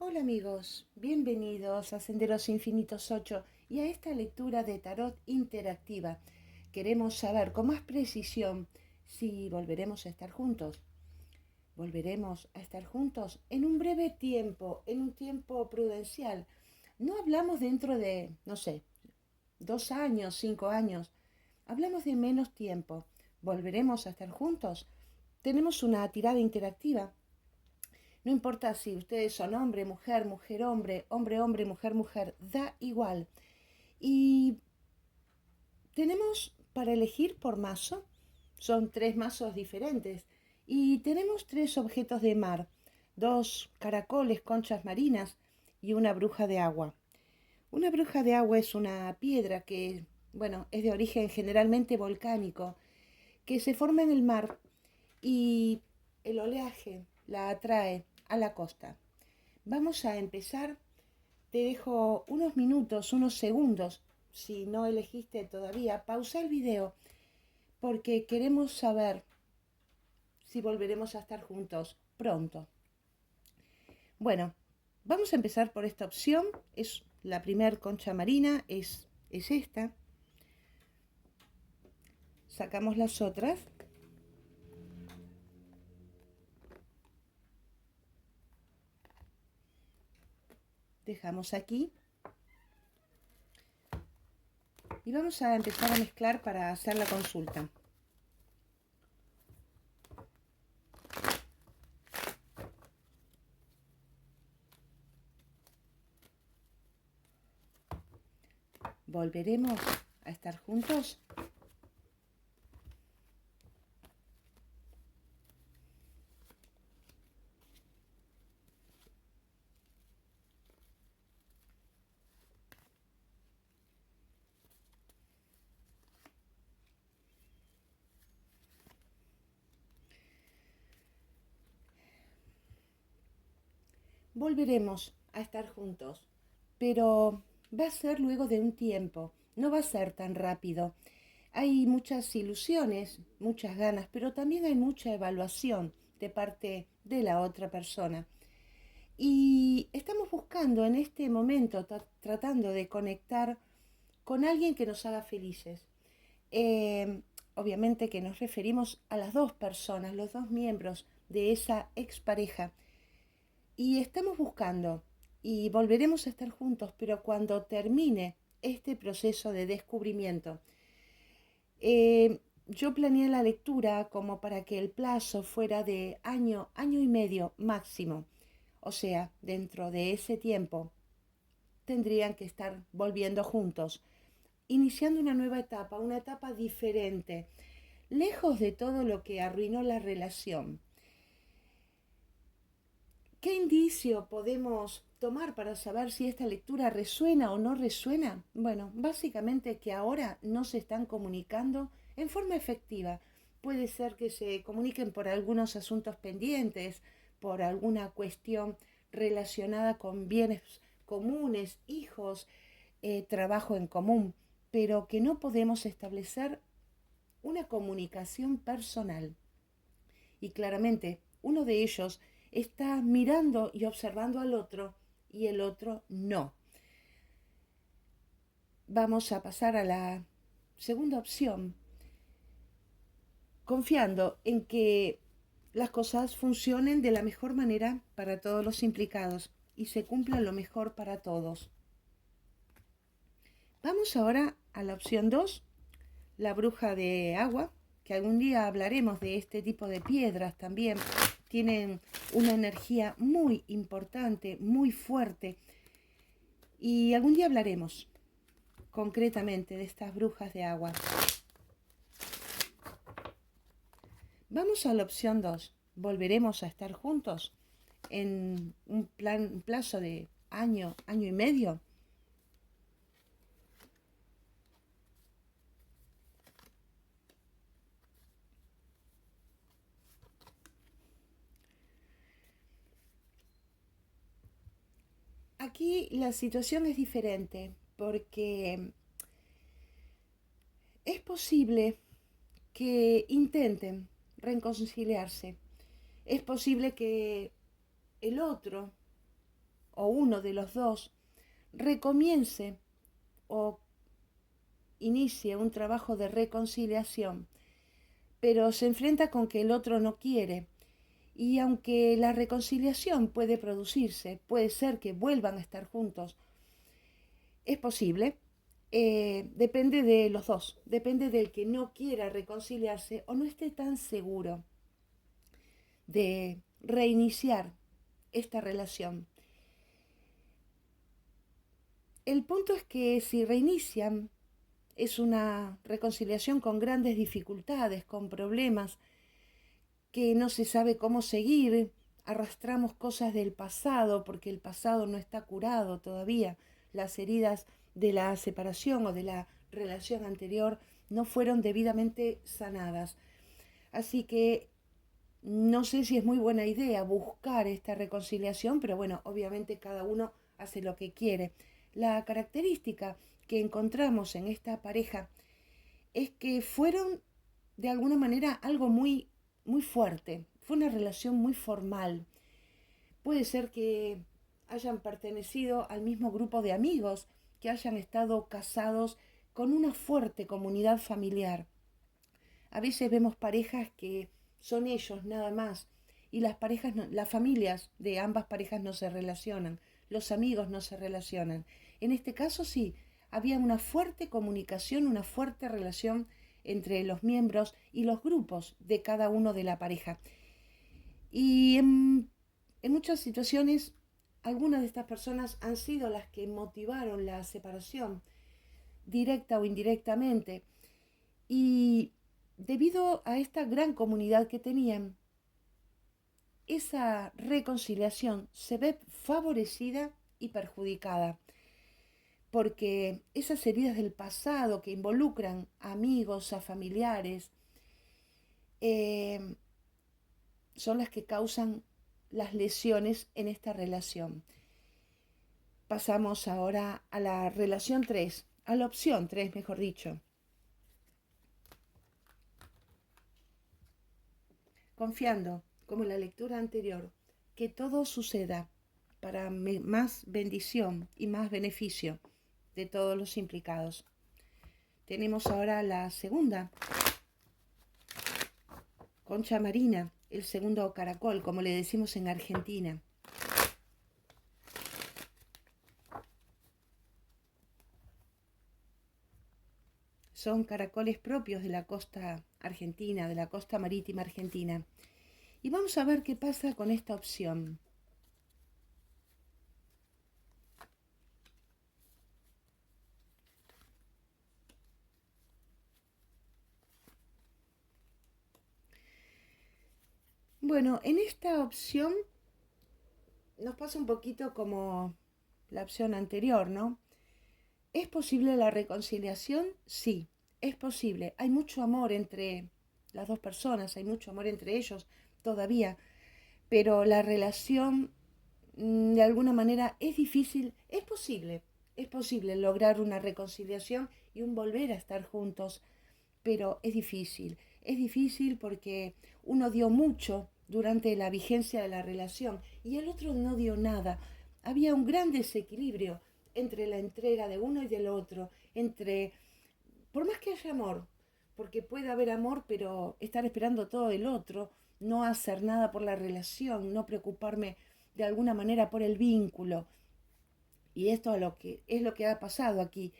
Hola amigos, bienvenidos a Senderos Infinitos 8 y a esta lectura de tarot interactiva. Queremos saber con más precisión si volveremos a estar juntos. Volveremos a estar juntos en un breve tiempo, en un tiempo prudencial. No hablamos dentro de, no sé, 2 años, 5 años. Hablamos de menos tiempo. ¿Volveremos a estar juntos? Tenemos una tirada interactiva. No importa si ustedes son hombre, mujer, mujer, hombre, hombre, hombre, mujer, mujer, da igual. Y tenemos para elegir por mazo, son 3 mazos diferentes. Y tenemos 3 objetos de mar, 2 caracoles, conchas marinas y una bruja de agua. Una bruja de agua es una piedra que, bueno, es de origen generalmente volcánico, que se forma en el mar y el oleaje la atrae a la costa. Vamos a empezar. Te dejo unos minutos, unos segundos. Si no elegiste todavía, pausa el video porque queremos saber si volveremos a estar juntos pronto. Bueno, vamos a empezar por esta opción. Es la primer concha marina, es esta. Sacamos las otras. Dejamos aquí. Y vamos a empezar a mezclar para hacer la consulta. ¿Volveremos a estar juntos? Volveremos a estar juntos, pero va a ser luego de un tiempo, no va a ser tan rápido. Hay muchas ilusiones, muchas ganas, pero también hay mucha evaluación de parte de la otra persona. Y estamos buscando en este momento, tratando de conectar con alguien que nos haga felices. Obviamente que nos referimos a las dos personas, los dos miembros de esa expareja. Y estamos buscando y volveremos a estar juntos, pero cuando termine este proceso de descubrimiento. Yo planeé la lectura como para que el plazo fuera de año, año y medio máximo. O sea, dentro de ese tiempo tendrían que estar volviendo juntos, iniciando una etapa diferente, lejos de todo lo que arruinó la relación. ¿Qué indicio podemos tomar para saber si esta lectura resuena o no resuena? Bueno, básicamente que ahora no se están comunicando en forma efectiva. Puede ser que se comuniquen por algunos asuntos pendientes, por alguna cuestión relacionada con bienes comunes, hijos, trabajo en común, pero que no podemos establecer una comunicación personal. Y claramente uno de ellos está mirando y observando al otro y el otro no. Vamos a pasar a la segunda opción, confiando en que las cosas funcionen de la mejor manera para todos los implicados y se cumpla lo mejor para todos. Vamos ahora a la opción 2, la bruja de agua, que algún día hablaremos de este tipo de piedras también. Tienen una energía muy importante, muy fuerte. Y algún día hablaremos concretamente de estas brujas de agua. Vamos a la opción 2. ¿Volveremos a estar juntos en un plazo de año, año y medio? Aquí la situación es diferente porque es posible que intenten reconciliarse. Es posible que el otro o uno de los dos recomience o inicie un trabajo de reconciliación, pero se enfrenta con que el otro no quiere. Y aunque la reconciliación puede producirse, puede ser que vuelvan a estar juntos, es posible, depende de los dos, depende del que no quiera reconciliarse o no esté tan seguro de reiniciar esta relación. El punto es que si reinician, es una reconciliación con grandes dificultades, con problemas, que no se sabe cómo seguir, arrastramos cosas del pasado porque el pasado no está curado todavía, las heridas de la separación o de la relación anterior no fueron debidamente sanadas. Así que no sé si es muy buena idea buscar esta reconciliación, pero bueno, obviamente cada uno hace lo que quiere. La característica que encontramos en esta pareja es que fueron de alguna manera algo muy, muy fuerte. Fue una relación muy formal. Puede ser que hayan pertenecido al mismo grupo de amigos, que hayan estado casados con una fuerte comunidad familiar. A veces vemos parejas que son ellos nada más y las familias de ambas parejas no se relacionan, los amigos no se relacionan. En este caso sí, había una fuerte comunicación, una fuerte relación entre los miembros y los grupos de cada uno de la pareja. Y en muchas situaciones, algunas de estas personas han sido las que motivaron la separación, directa o indirectamente. Y debido a esta gran comunidad que tenían, esa reconciliación se ve favorecida y perjudicada, porque esas heridas del pasado que involucran a amigos, a familiares, eh, son las que causan las lesiones en esta relación. Pasamos ahora a la relación 3, a la opción 3, mejor dicho. Confiando, como en la lectura anterior, que todo suceda para más bendición y más beneficio de todos los implicados. Tenemos ahora la segunda, concha marina, el segundo caracol, como le decimos en Argentina. Son caracoles propios de la costa argentina, de la costa marítima argentina. Y vamos a ver qué pasa con esta opción. Bueno, en esta opción nos pasa un poquito como la opción anterior, ¿no? ¿Es posible la reconciliación? Sí, es posible. Hay mucho amor entre las dos personas, hay mucho amor entre ellos todavía, pero la relación de alguna manera es difícil. Es posible lograr una reconciliación y un volver a estar juntos, pero es difícil. Es difícil porque uno dio mucho durante la vigencia de la relación y el otro no dio nada. Había un gran desequilibrio entre la entrega de uno y del otro, por más que haya amor, porque puede haber amor, pero estar esperando todo del otro, no hacer nada por la relación, no preocuparme de alguna manera por el vínculo. Y esto es lo que ha pasado aquí.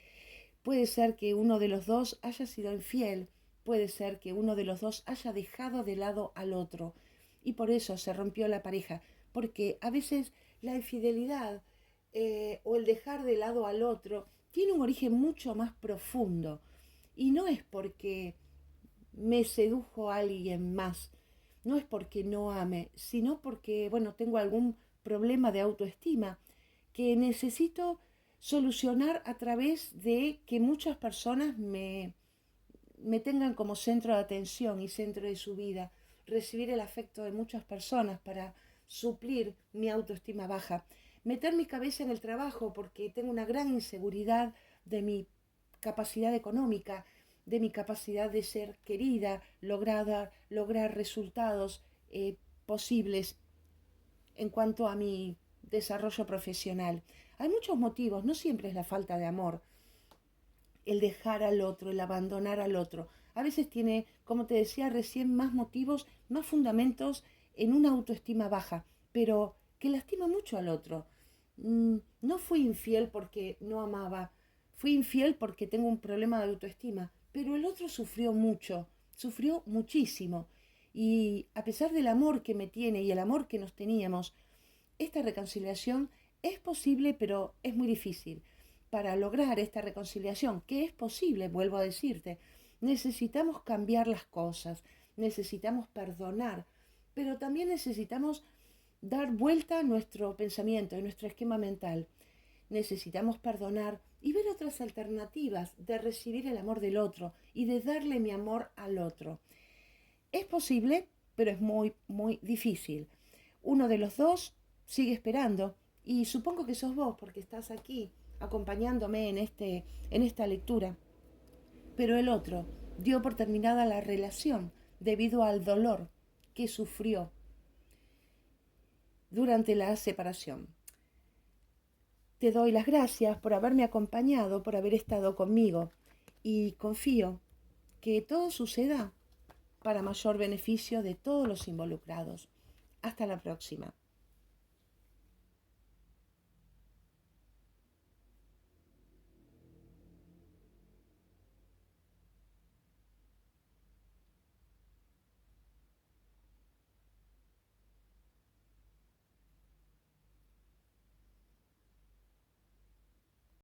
Puede ser que uno de los dos haya sido infiel, puede ser que uno de los dos haya dejado de lado al otro y por eso se rompió la pareja, porque a veces la infidelidad o el dejar de lado al otro tiene un origen mucho más profundo y no es porque me sedujo a alguien más, no es porque no ame, sino porque, bueno, tengo algún problema de autoestima que necesito solucionar a través de que muchas personas me tengan como centro de atención y centro de su vida, recibir el afecto de muchas personas para suplir mi autoestima baja, meter mi cabeza en el trabajo porque tengo una gran inseguridad de mi capacidad económica, de mi capacidad de ser querida, lograr resultados posibles en cuanto a mi desarrollo profesional. Hay muchos motivos, no siempre es la falta de amor, el dejar al otro, el abandonar al otro. A veces tiene, como te decía recién, más motivos, más fundamentos en una autoestima baja, pero que lastima mucho al otro. No fui infiel porque no amaba, fui infiel porque tengo un problema de autoestima, pero el otro sufrió mucho, sufrió muchísimo. Y a pesar del amor que me tiene y el amor que nos teníamos, esta reconciliación es posible, pero es muy difícil. Para lograr esta reconciliación, que es posible, vuelvo a decirte, necesitamos cambiar las cosas, necesitamos perdonar, pero también necesitamos dar vuelta a nuestro pensamiento, a nuestro esquema mental. Necesitamos perdonar y ver otras alternativas de recibir el amor del otro y de darle mi amor al otro. Es posible, pero es muy, muy difícil. Uno de los dos sigue esperando y supongo que sos vos porque estás aquí acompañándome en esta lectura. Pero el otro dio por terminada la relación debido al dolor que sufrió durante la separación. Te doy las gracias por haberme acompañado, por haber estado conmigo y confío que todo suceda para mayor beneficio de todos los involucrados. Hasta la próxima.